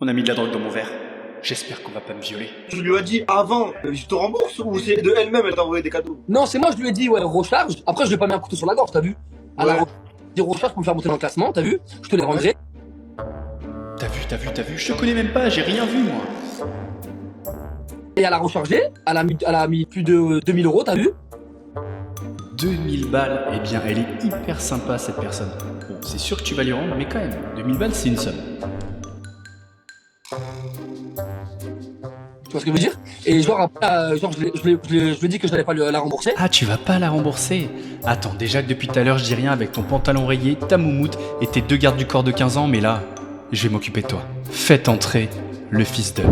On a mis de la drogue dans mon verre. J'espère qu'on va pas me violer. Tu lui as dit avant, je te rembourse ou c'est de elle-même, elle t'a envoyé des cadeaux? Non, c'est moi, je lui ai dit, ouais, recharge. Après, je lui ai pas mis un couteau sur la gorge, t'as vu? À la recharge pour me faire monter dans le classement, t'as vu? Je te les rendrai. T'as vu, je te connais même pas, j'ai rien vu moi. Et elle a rechargé, elle a mis plus de 2000 euros, t'as vu? 2000 balles, eh bien elle est hyper sympa cette personne. Bon, c'est sûr que tu vas lui rendre, mais quand même, 2000 balles c'est une somme. Tu vois ce que je veux dire? Et genre après, je lui ai dit que je n'allais pas la rembourser. Ah, tu vas pas la rembourser? Attends, déjà que depuis tout à l'heure je dis rien avec ton pantalon rayé, ta moumoute et tes deux gardes du corps de 15 ans, mais là, je vais m'occuper de toi. Faites entrer le fils d'Up.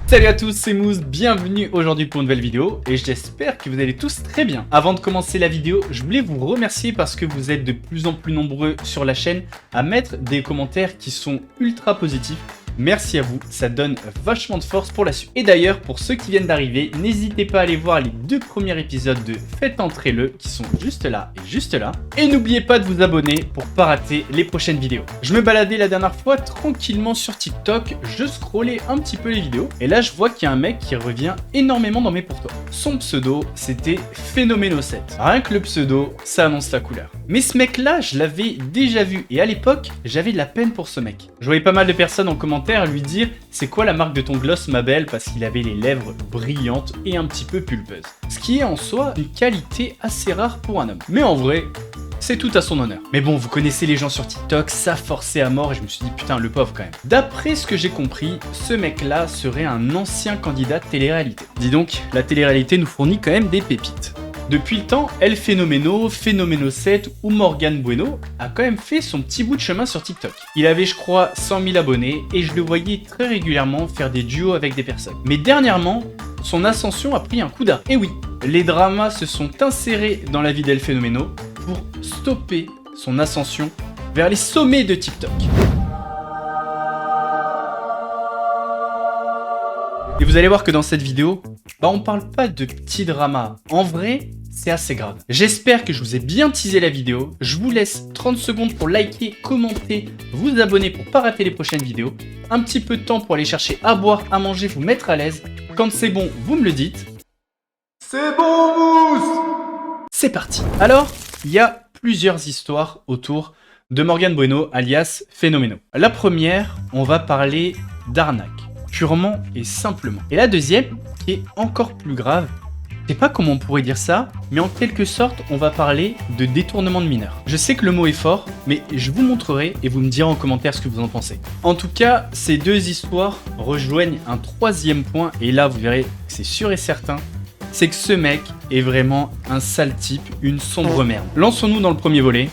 Salut à tous, c'est Mousse, bienvenue aujourd'hui pour une nouvelle vidéo et j'espère que vous allez tous très bien. Avant de commencer la vidéo, je voulais vous remercier parce que vous êtes de plus en plus nombreux sur la chaîne à mettre des commentaires qui sont ultra positifs. Merci à vous, ça donne vachement de force pour la suite. Et d'ailleurs, pour ceux qui viennent d'arriver, n'hésitez pas à aller voir les deux premiers épisodes de Faites entrer le qui sont juste là et juste là. Et n'oubliez pas de vous abonner pour pas rater les prochaines vidéos. Je me baladais la dernière fois tranquillement sur TikTok, je scrollais un petit peu les vidéos et là je vois qu'il y a un mec qui revient énormément dans mes pourtours. Son pseudo, c'était Phénoméno7. Rien que le pseudo, ça annonce la couleur. Mais ce mec là, je l'avais déjà vu et à l'époque, j'avais de la peine pour ce mec. Je voyais pas mal de personnes en commentaire à lui dire c'est quoi la marque de ton gloss ma belle parce qu'il avait les lèvres brillantes et un petit peu pulpeuses. Ce qui est en soi une qualité assez rare pour un homme. Mais en vrai, c'est tout à son honneur. Mais bon, vous connaissez les gens sur TikTok, ça forçait à mort et je me suis dit putain le pauvre quand même. D'après ce que j'ai compris, ce mec là serait un ancien candidat de télé-réalité. Dis donc, la télé-réalité nous fournit quand même des pépites. Depuis le temps, El Phénoméno, Phénoméno7 ou Morgan Bueno a quand même fait son petit bout de chemin sur TikTok. Il avait je crois 100 000 abonnés et je le voyais très régulièrement faire des duos avec des personnes. Mais dernièrement, son ascension a pris un coup d'arrêt. Et oui, les dramas se sont insérés dans la vie d'El Phénoméno pour stopper son ascension vers les sommets de TikTok. Et vous allez voir que dans cette vidéo, on parle pas de petits dramas. En vrai, c'est assez grave. J'espère que je vous ai bien teasé la vidéo. Je vous laisse 30 secondes pour liker, commenter, vous abonner pour pas rater les prochaines vidéos. Un petit peu de temps pour aller chercher à boire, à manger, vous mettre à l'aise. Quand c'est bon, vous me le dites. C'est bon, Mousse! C'est parti. Alors, il y a plusieurs histoires autour de Morgan Bueno, alias Phénoméno. La première, on va parler d'arnaque. Purement et simplement. Et la deuxième, qui est encore plus grave, je sais pas comment on pourrait dire ça, mais en quelque sorte, on va parler de détournement de mineurs. Je sais que le mot est fort, mais je vous montrerai et vous me direz en commentaire ce que vous en pensez. En tout cas, ces deux histoires rejoignent un troisième point, et là vous verrez que c'est sûr et certain, c'est que ce mec est vraiment un sale type, une sombre merde. Lançons-nous dans le premier volet,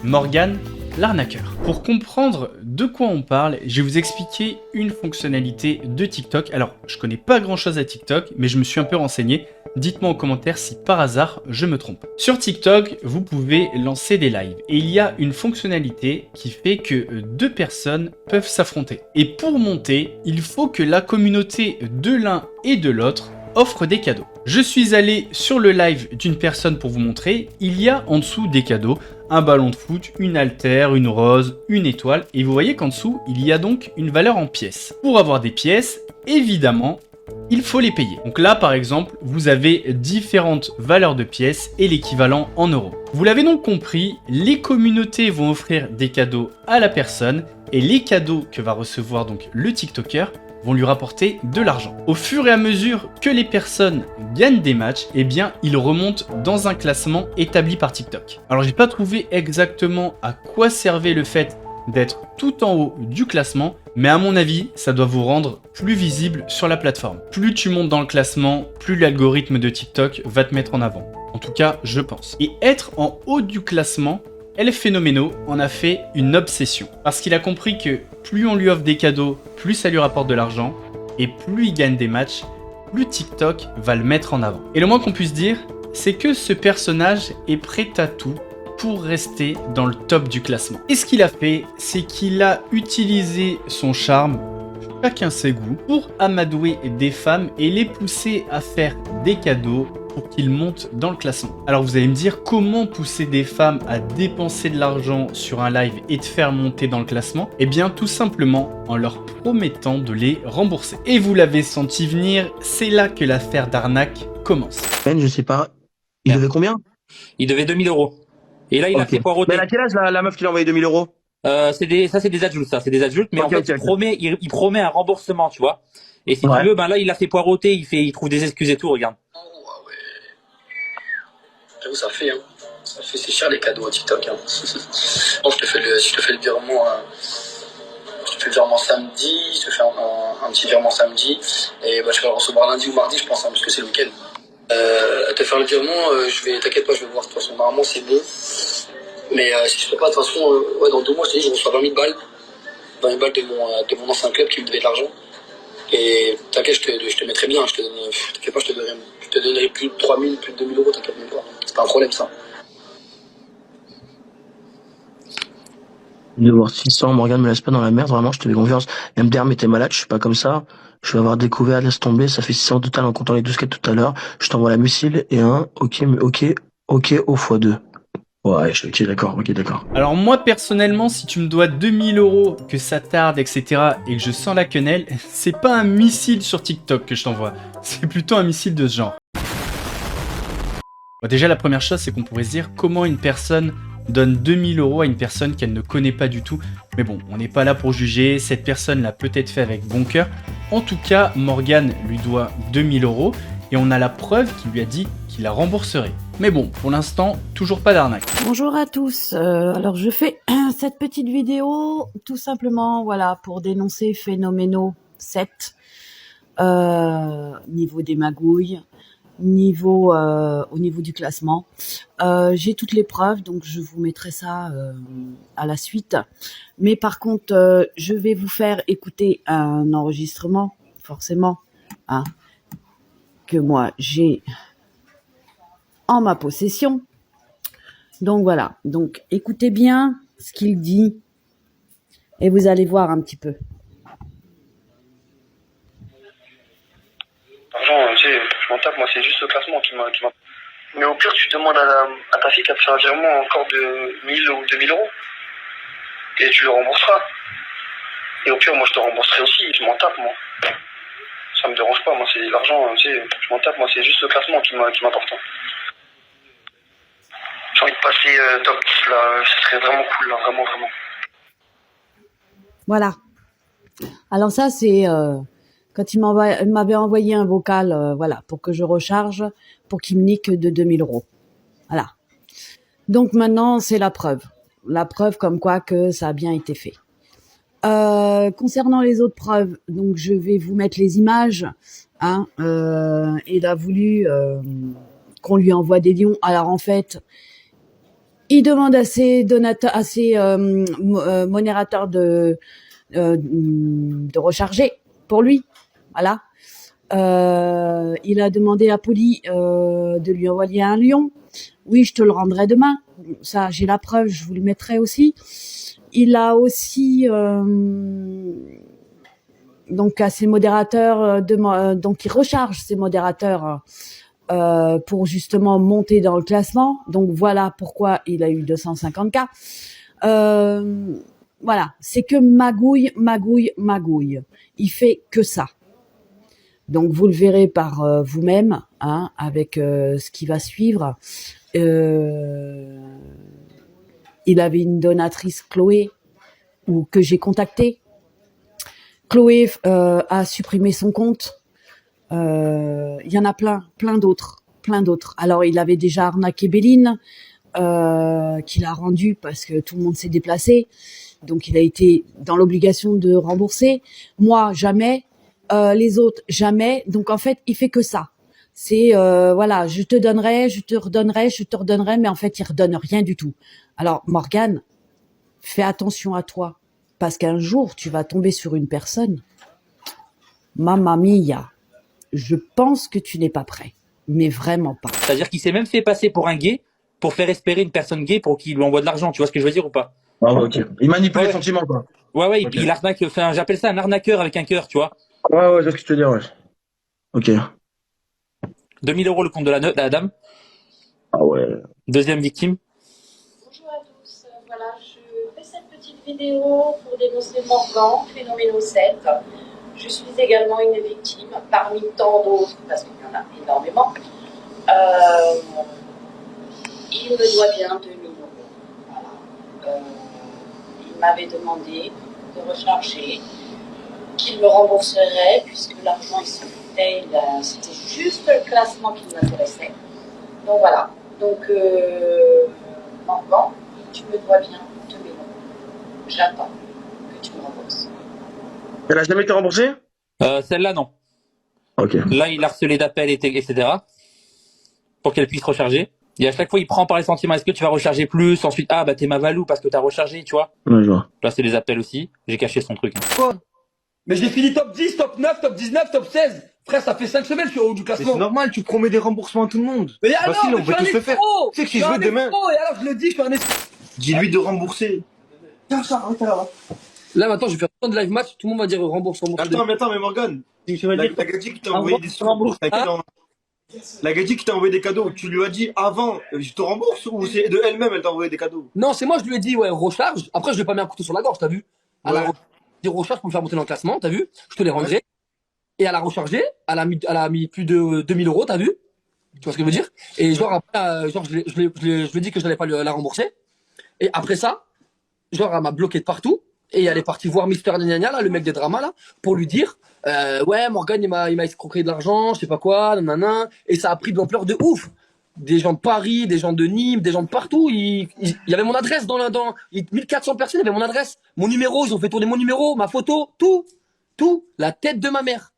Morgan, l'arnaqueur. Pour comprendre de quoi on parle, je vais vous expliquer une fonctionnalité de TikTok. Alors, je connais pas grand chose à TikTok, mais je me suis un peu renseigné. Dites-moi en commentaire si par hasard je me trompe. Sur TikTok, vous pouvez lancer des lives et il y a une fonctionnalité qui fait que deux personnes peuvent s'affronter. Et pour monter, il faut que la communauté de l'un et de l'autre offre des cadeaux. Je suis allé sur le live d'une personne pour vous montrer, il y a en dessous des cadeaux, un ballon de foot, une haltère, une rose, une étoile, et vous voyez qu'en dessous, il y a donc une valeur en pièces. Pour avoir des pièces, évidemment, il faut les payer. Donc là, par exemple, vous avez différentes valeurs de pièces et l'équivalent en euros. Vous l'avez donc compris, les communautés vont offrir des cadeaux à la personne, et les cadeaux que va recevoir donc le TikToker vont lui rapporter de l'argent. Au fur et à mesure que les personnes gagnent des matchs, eh bien, ils remontent dans un classement établi par TikTok. Alors, j'ai pas trouvé exactement à quoi servait le fait d'être tout en haut du classement, mais à mon avis, ça doit vous rendre plus visible sur la plateforme. Plus tu montes dans le classement, plus l'algorithme de TikTok va te mettre en avant. En tout cas, je pense. Et être en haut du classement, El Phénoméno en a fait une obsession. Parce qu'il a compris que plus on lui offre des cadeaux, plus ça lui rapporte de l'argent. Et plus il gagne des matchs, plus TikTok va le mettre en avant. Et le moins qu'on puisse dire, c'est que ce personnage est prêt à tout pour rester dans le top du classement. Et ce qu'il a fait, c'est qu'il a utilisé son charme, chacun ses goûts, pour amadouer des femmes et les pousser à faire des cadeaux pour qu'ils montent dans le classement. Alors vous allez me dire, comment pousser des femmes à dépenser de l'argent sur un live et te faire monter dans le classement? Eh bien tout simplement en leur promettant de les rembourser. Et vous l'avez senti venir, c'est là que l'affaire d'arnaque commence. Ben, je sais pas. Il devait combien? Il devait 2000 euros. Et là, il a Ok. fait poireauter. Mais elle a quel âge la meuf qui l'a envoyé 2000 euros? C'est des adultes, ça, c'est des adultes, mais Ok, en fait, ok, ok. il promet un remboursement, tu vois. Et si Ouais. tu veux, ben là, il a fait poireauter, il trouve des excuses et tout, regarde. Oh, ouais. J'avoue, ça fait, hein. Ça fait, c'est cher les cadeaux à TikTok, hein. Bon, si je te fais le virement, je te fais le virement samedi, je te fais un petit virement samedi, et bah, je vais le recevoir lundi ou mardi, je pense, hein, parce que c'est le week-end. Te faire le virement, t'inquiète pas, je vais voir, de toute façon, normalement, c'est bon. Mais si je fais pas, de toute façon, ouais, dans 2 mois, je te dis, je reçois 20 000 balles. 20 000 balles de mon ancien club qui me devait de l'argent. Et t'inquiète, je te mettrai bien, t'inquiète pas, je te donnerai plus de 3 000, plus de 2 000 euros, t'inquiète même pas. C'est pas un problème, ça. De voir 600, Morgane me laisse pas dans la merde, vraiment, je te fais confiance. MDR, mais t'es malade, je suis pas comme ça. Je vais avoir découvert, laisse tomber, ça fait 600 total en comptant les 12 quêtes tout à l'heure. Je t'envoie la missile et un, ok, au x2. Ouais, ok, d'accord, ok, d'accord. Alors moi personnellement, si tu me dois 2000 euros, que ça tarde, etc. et que je sens la quenelle, c'est pas un missile sur TikTok que je t'envoie, c'est plutôt un missile de ce genre. Bon, déjà la première chose, c'est qu'on pourrait se dire comment une personne donne 2000 euros à une personne qu'elle ne connaît pas du tout. Mais bon, on n'est pas là pour juger, cette personne l'a peut-être fait avec bon cœur. En tout cas, Morgane lui doit 2000 euros et on a la preuve qu'il lui a dit qu'il la rembourserait. Mais bon, pour l'instant, toujours pas d'arnaque. Bonjour à tous. Alors je fais cette petite vidéo tout simplement, voilà, pour dénoncer Phénoméno 7, niveau des magouilles, au niveau du classement. J'ai toutes les preuves, donc je vous mettrai ça à la suite. Mais par contre, je vais vous faire écouter un enregistrement, forcément, hein, que moi j'ai en ma possession. Donc voilà, donc écoutez bien ce qu'il dit et vous allez voir un petit peu. L'argent, tu sais, je m'en tape, moi c'est juste le classement qui m'a... Mais au pire, tu demandes à ta fille qu'elle te fait un virement encore de 1000 ou 2000 euros. Et tu le rembourseras. Et au pire, moi je te rembourserai aussi, je m'en tape moi. Ça me dérange pas, moi c'est l'argent, tu sais, je m'en tape, moi c'est juste le classement qui m'importe. J'ai envie de passer top 10 là, ce serait vraiment cool là, vraiment, vraiment. Voilà. Alors ça c'est quand il m'avait envoyé un vocal, voilà, pour que je recharge, pour qu'il me nique de 2000 euros. Voilà. Donc maintenant c'est la preuve comme quoi que ça a bien été fait. Concernant les autres preuves, donc je vais vous mettre les images. Hein, il a voulu qu'on lui envoie des lions. Alors en fait, il demande à ses modérateurs de recharger pour lui. Voilà. Il a demandé à Polly de lui envoyer un lion. Oui, je te le rendrai demain. Ça, j'ai la preuve, je vous le mettrai aussi. Il a aussi donc à ses modérateurs donc il recharge ses modérateurs pour justement monter dans le classement. Donc voilà pourquoi il a eu 250K. Voilà, c'est que magouille. Il fait que ça. Donc vous le verrez par vous-même, hein, avec ce qui va suivre. Il avait une donatrice, Chloé, que j'ai contactée. Chloé a supprimé son compte. Il y en a plein d'autres. Alors il avait déjà arnaqué Béline, qu'il a rendu parce que tout le monde s'est déplacé. Donc il a été dans l'obligation de rembourser. Moi, jamais. Les autres, jamais. Donc en fait, il fait que ça. C'est voilà, je te donnerai, je te redonnerai, mais en fait, il redonne rien du tout. Alors Morgane, fais attention à toi, parce qu'un jour, tu vas tomber sur une personne. Mamma mia, je pense que tu n'es pas prêt, mais vraiment pas. C'est-à-dire qu'il s'est même fait passer pour un gay, pour faire espérer une personne gay pour qu'il lui envoie de l'argent, tu vois ce que je veux dire ou pas? Ah ouais, ok. Il manipule Ouais. les sentiments, quoi. Ouais, Ok. il arnaque, enfin, j'appelle ça un arnaqueur avec un cœur, tu vois. Ouais, je vois ce que tu veux dire, ouais. Ok. 2000 € le compte de la dame. Ah ouais. Deuxième victime. Bonjour à tous, voilà, je fais cette petite vidéo pour dénoncer Morgan, Phénoméno 7. Je suis également une victime, parmi tant d'autres, parce qu'il y en a énormément. Il me doit bien 2000 €. Voilà. Il m'avait demandé de recharger, qu'il me rembourserait, puisque l'argent il se foutait, c'était juste le classement qui m'intéressait. Donc voilà. Donc, Morgan, tu me dois bien 2000 €. J'attends que tu me rembourses. Elle a jamais été remboursée? Celle-là, non. Ok. Là, il a harcelé d'appels, etc. pour qu'elle puisse recharger. Et à chaque fois, il prend par les sentiments. Est-ce que tu vas recharger plus? Ensuite, ah, bah, t'es ma valou parce que t'as rechargé, tu vois. Ouais, je vois. Là, c'est les appels aussi. J'ai caché son truc. Quoi? Mais j'ai fini top 10, top 9, top 19, top 16. Frère, ça fait 5 semaines que je suis au haut du Mais classement. c'est normal, tu promets des remboursements à tout le monde. Mais alors, Facile, on je peut suis un tous le faire. escroc. Tu sais que si Je je suis veux un demain, escroc, et alors je le dis, je suis un escroc. dis-lui de rembourser. Tiens, ça, arrête là. Là, maintenant, je vais faire tant de live match, tout le monde va dire rembourse, rembourse. Attends, mais Morgan, Tu vas la Gadji qui t'a envoyé des sous. rembourse. La Gadji qui t'a envoyé des cadeaux, tu lui as dit avant, je te rembourse ou c'est de elle-même, elle t'a envoyé des cadeaux? Non, c'est moi, je lui ai dit, ouais, recharge. Après, je lui ai pas mis un couteau sur la gorge, t'as vu? À la Ouais. dit recharge pour me faire monter dans le classement, t'as vu? Je te les rendrai. Et elle a rechargé, elle a mis plus de 2000 €, t'as vu? Tu vois ce que je veux dire? Et genre, après, genre, je lui ai dit que je n'allais pas la rembourser. Et après ça, genre, elle m'a bloqué de partout. Et elle est partie voir Mister Nania, là, le mec des dramas, là, pour lui dire, ouais, Morgan, il m'a escroqué de l'argent, je sais pas quoi, nanana. Et ça a pris de l'ampleur de ouf. Des gens de Paris, des gens de Nîmes, des gens de partout. Il y avait mon adresse dans 1400 personnes, il y avait mon adresse. Mon numéro, ils ont fait tourner mon numéro, ma photo, tout. La tête de ma mère.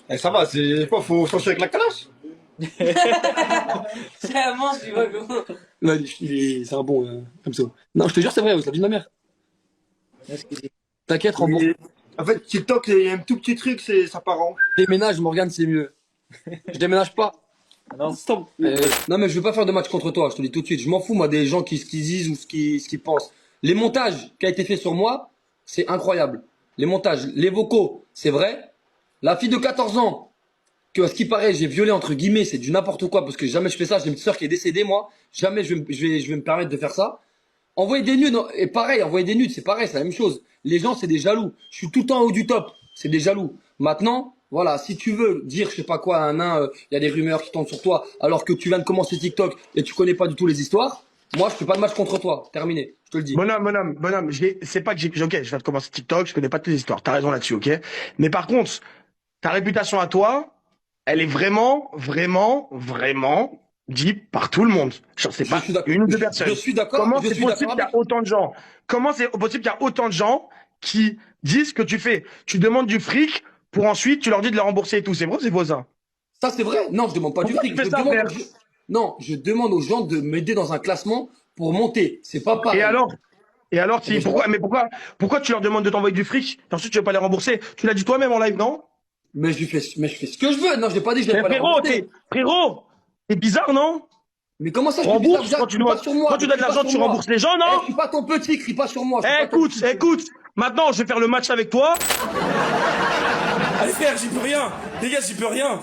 Eh, ça va, c'est quoi, faut chercher avec la calache? C'est un monstre, tu vois, gros. Non, c'est un bon, comme ça. Non, je te jure, c'est vrai, c'est la vie de ma mère. T'inquiète, rembourse. En fait, TikTok, il y a un tout petit truc, c'est ça part en. Déménage, Morgane, c'est mieux. Je déménage pas. Non, Stop. Non, mais je veux pas faire de match contre toi, je te le dis tout de suite. Je m'en fous, moi, des gens ce qu'ils disent ou ce qu'ils pensent. Les montages qui a été fait sur moi, c'est incroyable. Les montages, les vocaux, c'est vrai. La fille de 14 ans, que à ce qui paraît, j'ai violé entre guillemets, c'est du n'importe quoi, parce que jamais je fais ça. J'ai une sœur qui est décédée, moi. Jamais je vais me permettre de faire ça. Envoyer des nudes, et pareil, envoyer des nudes, c'est pareil, c'est la même chose. Les gens, c'est des jaloux. Je suis tout le temps en haut du top. C'est des jaloux. Maintenant, voilà, si tu veux dire, je sais pas quoi, à un nain, il y a des rumeurs qui tombent sur toi, alors que tu viens de commencer TikTok et tu connais pas du tout les histoires, moi, je fais pas de match contre toi. Terminé. Je te le dis. Bonhomme, c'est pas que ok, je viens de commencer TikTok, je connais pas toutes les histoires. T'as raison là-dessus, ok? Mais par contre, ta réputation à toi, elle est vraiment dit par tout le monde. Genre, c'est pas une ou deux personnes. Je suis d'accord. Comment je c'est suis possible qu'il y d'accord a autant de gens? Comment c'est possible qu'il y a autant de gens qui disent ce que tu fais? Tu demandes du fric pour ensuite, tu leur dis de le rembourser et tout. C'est vrai ou c'est faux ça? Ça, c'est vrai. Non, je demande pas du Pourquoi fric. tu fais ça, frère? Non, je demande aux gens de m'aider dans un classement pour monter. C'est pas pareil. Et alors, pourquoi tu leur demandes de t'envoyer du fric et ensuite tu veux pas les rembourser? Tu l'as dit toi-même en live, non? Mais je fais ce que je veux. Non, je l'ai pas dit, je l'ai pas Frérot, t'es bizarre, non? Mais comment ça, je suis Rembourse bizarre, quand tu dois de l'argent, tu rembourses les gens, non? Je suis pas ton petit, crie pas sur moi. Écoute, maintenant je vais faire le match avec toi. Allez frère, j'y peux rien. Les gars, j'y peux rien.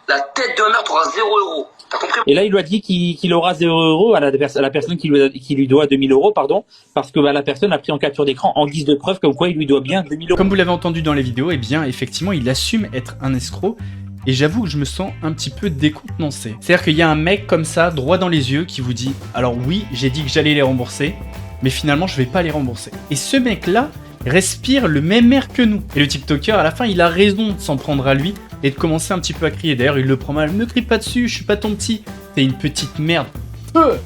La tête de ma mère, t'auras 0 €. T'as compris? Et là, il lui a dit qu'il aura 0 € à la personne qui lui doit 2000 €, pardon, parce que la personne a pris en capture d'écran en guise de preuve comme quoi il lui doit bien 2000 €. Comme vous l'avez entendu dans les vidéos, eh bien, effectivement, il assume être un escroc. Et j'avoue que je me sens un petit peu décontenancé. C'est-à-dire qu'il y a un mec comme ça, droit dans les yeux, qui vous dit « Alors oui, j'ai dit que j'allais les rembourser, mais finalement, je vais pas les rembourser. » Et ce mec-là respire le même air que nous. Et le TikToker, à la fin, il a raison de s'en prendre à lui et de commencer un petit peu à crier. D'ailleurs, il le prend mal. « Ne crie pas dessus, je suis pas ton petit. T'es une petite merde. »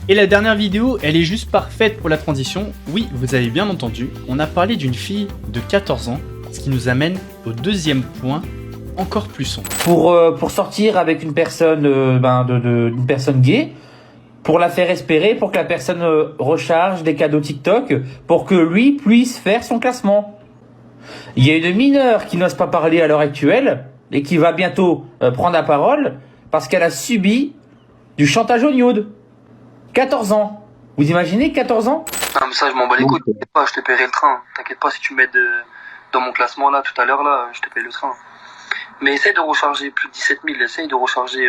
Et la dernière vidéo, elle est juste parfaite pour la transition. Oui, vous avez bien entendu, on a parlé d'une fille de 14 ans, ce qui nous amène au deuxième point, encore plus sombre. Pour sortir avec une personne, une personne gay, pour la faire espérer, pour que la personne recharge des cadeaux TikTok, pour que lui puisse faire son classement. Il y a une mineure qui n'ose pas parler à l'heure actuelle et qui va bientôt prendre la parole parce qu'elle a subi du chantage au nude. 14 ans. Vous imaginez 14 ans? Ah, mais ça, je m'en bats les couilles. T'inquiète pas, je te paierai le train. T'inquiète pas, si tu m'aides dans mon classement là, tout à l'heure là, je te paye le train. Mais essaye de recharger plus de 17 000. Essaye de recharger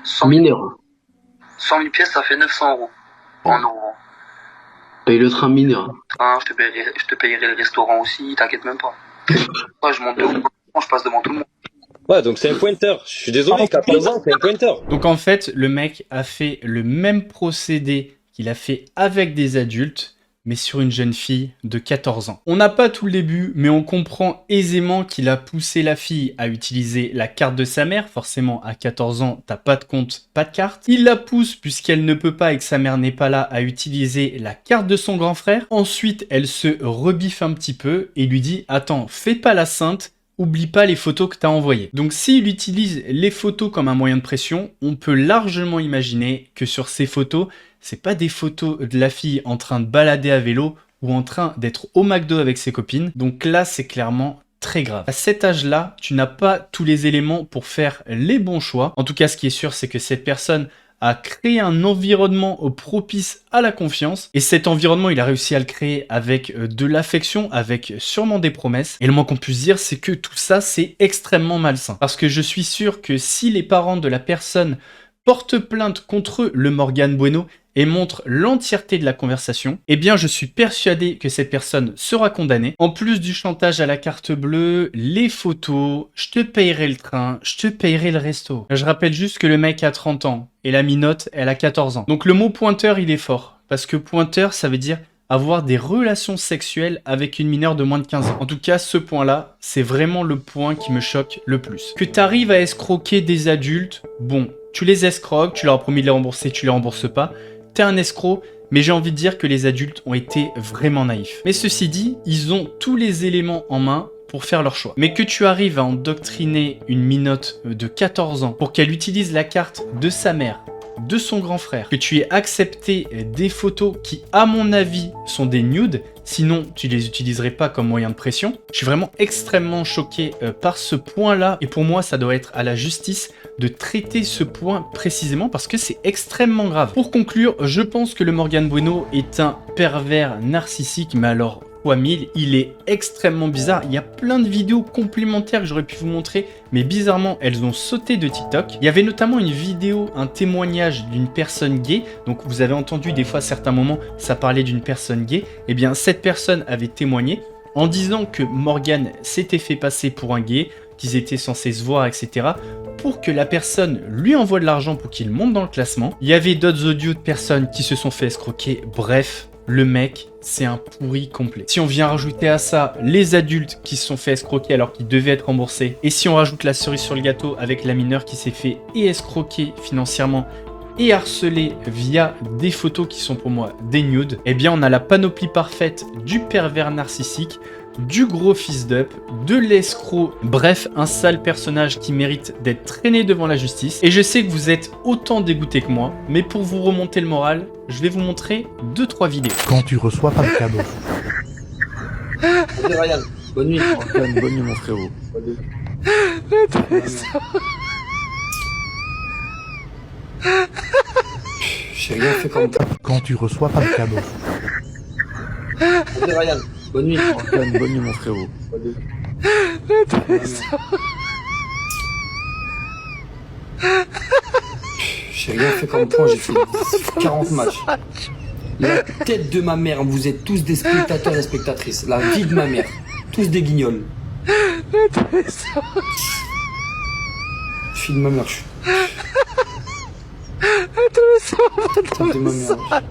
100 000. Mineur. 100 000 pièces, ça fait 900 euros. En euros. Paye le train mineur. Hein, je te payerai le restaurant aussi, t'inquiète même pas. Moi, je monte devant, je passe devant tout le monde. Ouais, donc c'est un pointeur. Je suis désolé, 14 ans, c'est un pointeur. Donc en fait, le mec a fait le même procédé qu'il a fait avec des adultes, mais sur une jeune fille de 14 ans. On n'a pas tout le début, mais on comprend aisément qu'il a poussé la fille à utiliser la carte de sa mère. Forcément, à 14 ans, t'as pas de compte, pas de carte. Il la pousse, puisqu'elle ne peut pas et que sa mère n'est pas là, à utiliser la carte de son grand frère. Ensuite, elle se rebiffe un petit peu et lui dit « Attends, fais pas la sainte, oublie pas les photos que t'as envoyées. » Donc s'il utilise les photos comme un moyen de pression, on peut largement imaginer que sur ces photos, c'est pas des photos de la fille en train de balader à vélo ou en train d'être au McDo avec ses copines. Donc là, c'est clairement très grave. À cet âge-là, tu n'as pas tous les éléments pour faire les bons choix. En tout cas, ce qui est sûr, c'est que cette personne a créé un environnement propice à la confiance. Et cet environnement, il a réussi à le créer avec de l'affection, avec sûrement des promesses. Et le moins qu'on puisse dire, c'est que tout ça, c'est extrêmement malsain. Parce que je suis sûr que si les parents de la personne portent plainte contre le Morgan Bueno et montre l'entièreté de la conversation, eh bien je suis persuadé que cette personne sera condamnée. En plus du chantage à la carte bleue, les photos, je te payerai le train, je te payerai le resto. Je rappelle juste que le mec a 30 ans et la minote, elle a 14 ans. Donc le mot pointeur, il est fort. Parce que pointeur, ça veut dire avoir des relations sexuelles avec une mineure de moins de 15 ans. En tout cas, ce point-là, c'est vraiment le point qui me choque le plus. Que tu arrives à escroquer des adultes, bon, tu les escroques, tu leur as promis de les rembourser, tu les rembourses pas. T'es un escroc, mais j'ai envie de dire que les adultes ont été vraiment naïfs. Mais ceci dit, ils ont tous les éléments en main pour faire leur choix. Mais que tu arrives à endoctriner une minote de 14 ans pour qu'elle utilise la carte de sa mère, de son grand frère, que tu aies accepté des photos qui, à mon avis, sont des nudes, sinon tu les utiliserais pas comme moyen de pression. Je suis vraiment extrêmement choqué par ce point-là, et pour moi, ça doit être à la justice de traiter ce point précisément parce que c'est extrêmement grave. Pour conclure, je pense que le Morgan Bueno est un pervers narcissique, mais alors fois 1000, il est extrêmement bizarre. Il y a plein de vidéos complémentaires que j'aurais pu vous montrer, mais bizarrement, elles ont sauté de TikTok. Il y avait notamment une vidéo, un témoignage d'une personne gay. Donc vous avez entendu des fois à certains moments, ça parlait d'une personne gay. Eh bien, cette personne avait témoigné en disant que Morgan s'était fait passer pour un gay, qu'ils étaient censés se voir, etc. pour que la personne lui envoie de l'argent pour qu'il monte dans le classement. Il y avait d'autres audios de personnes qui se sont fait escroquer. Bref, le mec, c'est un pourri complet. Si on vient rajouter à ça les adultes qui se sont fait escroquer alors qu'ils devaient être remboursés, et si on rajoute la cerise sur le gâteau avec la mineure qui s'est fait et escroquer financièrement et harceler via des photos qui sont pour moi des nudes, eh bien on a la panoplie parfaite du pervers narcissique, du gros fils d'up, de l'escroc, bref, un sale personnage qui mérite d'être traîné devant la justice. Et je sais que vous êtes autant dégoûté que moi, mais pour vous remonter le moral, je vais vous montrer 2-3 vidéos. Quand tu reçois pas de cadeau. Salut Ryan, bonne nuit. Antoine, bonne nuit mon frérot. J'ai rien fait comme ça. Quand tu reçois pas de cadeau. Salut Ryan, bonne nuit. Antoine, bonne nuit mon frérot. J'ai rien fait comme point, j'ai fait 40 matchs. La tête de ma mère, vous êtes tous des spectateurs et spectatrices. La vie de ma mère, tous des guignols. Fille de ma mère, je suis... Tête de ma mère.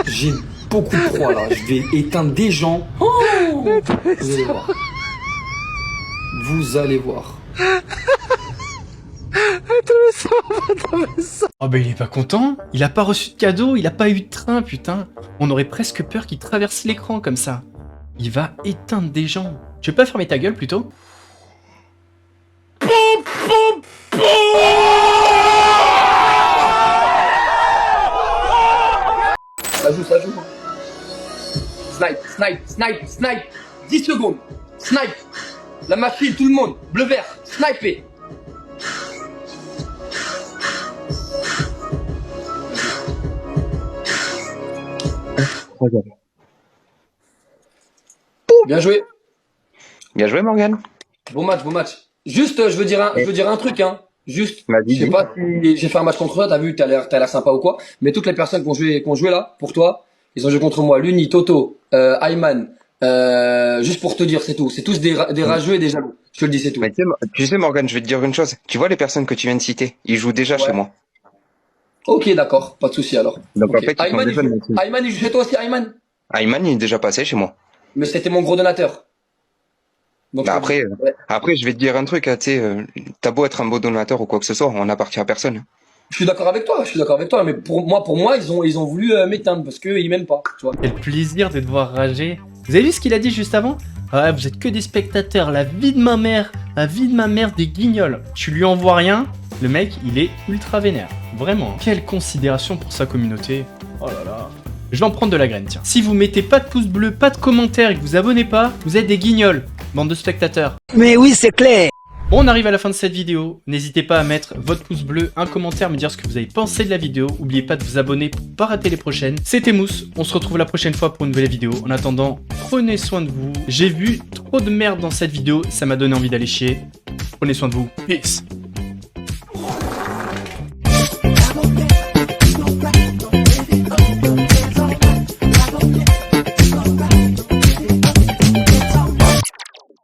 J'ai beaucoup de froid là, je vais éteindre des gens. Oh, vous allez voir. Vous allez voir. Oh bah il est pas content, il a pas reçu de cadeau, il a pas eu de train, putain. On aurait presque peur qu'il traverse l'écran comme ça. Il va éteindre des gens. Tu veux pas fermer ta gueule plutôt? Ça joue, ça joue. Snipe, snipe, snipe, snipe. 10 secondes. Snipe. La machine, tout le monde. Bleu vert. Sniper. Bien joué. Bien joué, Morgan. Bon match, bon match. Juste, je veux dire un truc, hein. Juste, Vas-y, je sais dis. pas si j'ai fait un match contre toi, t'as vu, t'as l'air sympa ou quoi, mais toutes les personnes qui ont joué là, pour toi, ils ont joué contre moi. Luni, Toto, Ayman, juste pour te dire, c'est tout. C'est tous des rageux et des jaloux. Je te le dis, c'est tout. Mais tu sais, Morgan, je vais te dire une chose. Tu vois les personnes que tu viens de citer, ils jouent déjà chez moi. Ok, d'accord, pas de souci alors. Donc Ok. en fait, ils sont déjà Ayman, il joue chez toi aussi, Ayman? Ayman, il est déjà passé chez moi. Mais c'était mon gros donateur. Donc, Bah je te dis, ouais. après, je vais te dire un truc, hein, tu sais, t'as beau être un beau donateur ou quoi que ce soit, on n'appartient à personne. Je suis d'accord avec toi, mais pour moi, ils ont voulu m'éteindre parce qu'ils m'aiment pas, tu vois. Quel plaisir de te voir rager. Vous avez vu ce qu'il a dit juste avant? Ah, vous êtes que des spectateurs, la vie de ma mère, des guignols. Tu lui envoies rien, le mec, il est ultra vénère. Vraiment. Quelle considération pour sa communauté. Oh là là. Je vais en prendre de la graine, tiens. Si vous mettez pas de pouce bleu, pas de commentaires et que vous abonnez pas, vous êtes des guignols, bande de spectateurs. Mais oui, c'est clair. Bon, on arrive à la fin de cette vidéo. N'hésitez pas à mettre votre pouce bleu, un commentaire, me dire ce que vous avez pensé de la vidéo. N'oubliez pas de vous abonner pour pas rater les prochaines. C'était Mousse, on se retrouve la prochaine fois pour une nouvelle vidéo. En attendant, prenez soin de vous. J'ai vu trop de merde dans cette vidéo, ça m'a donné envie d'aller chier. Prenez soin de vous. Peace.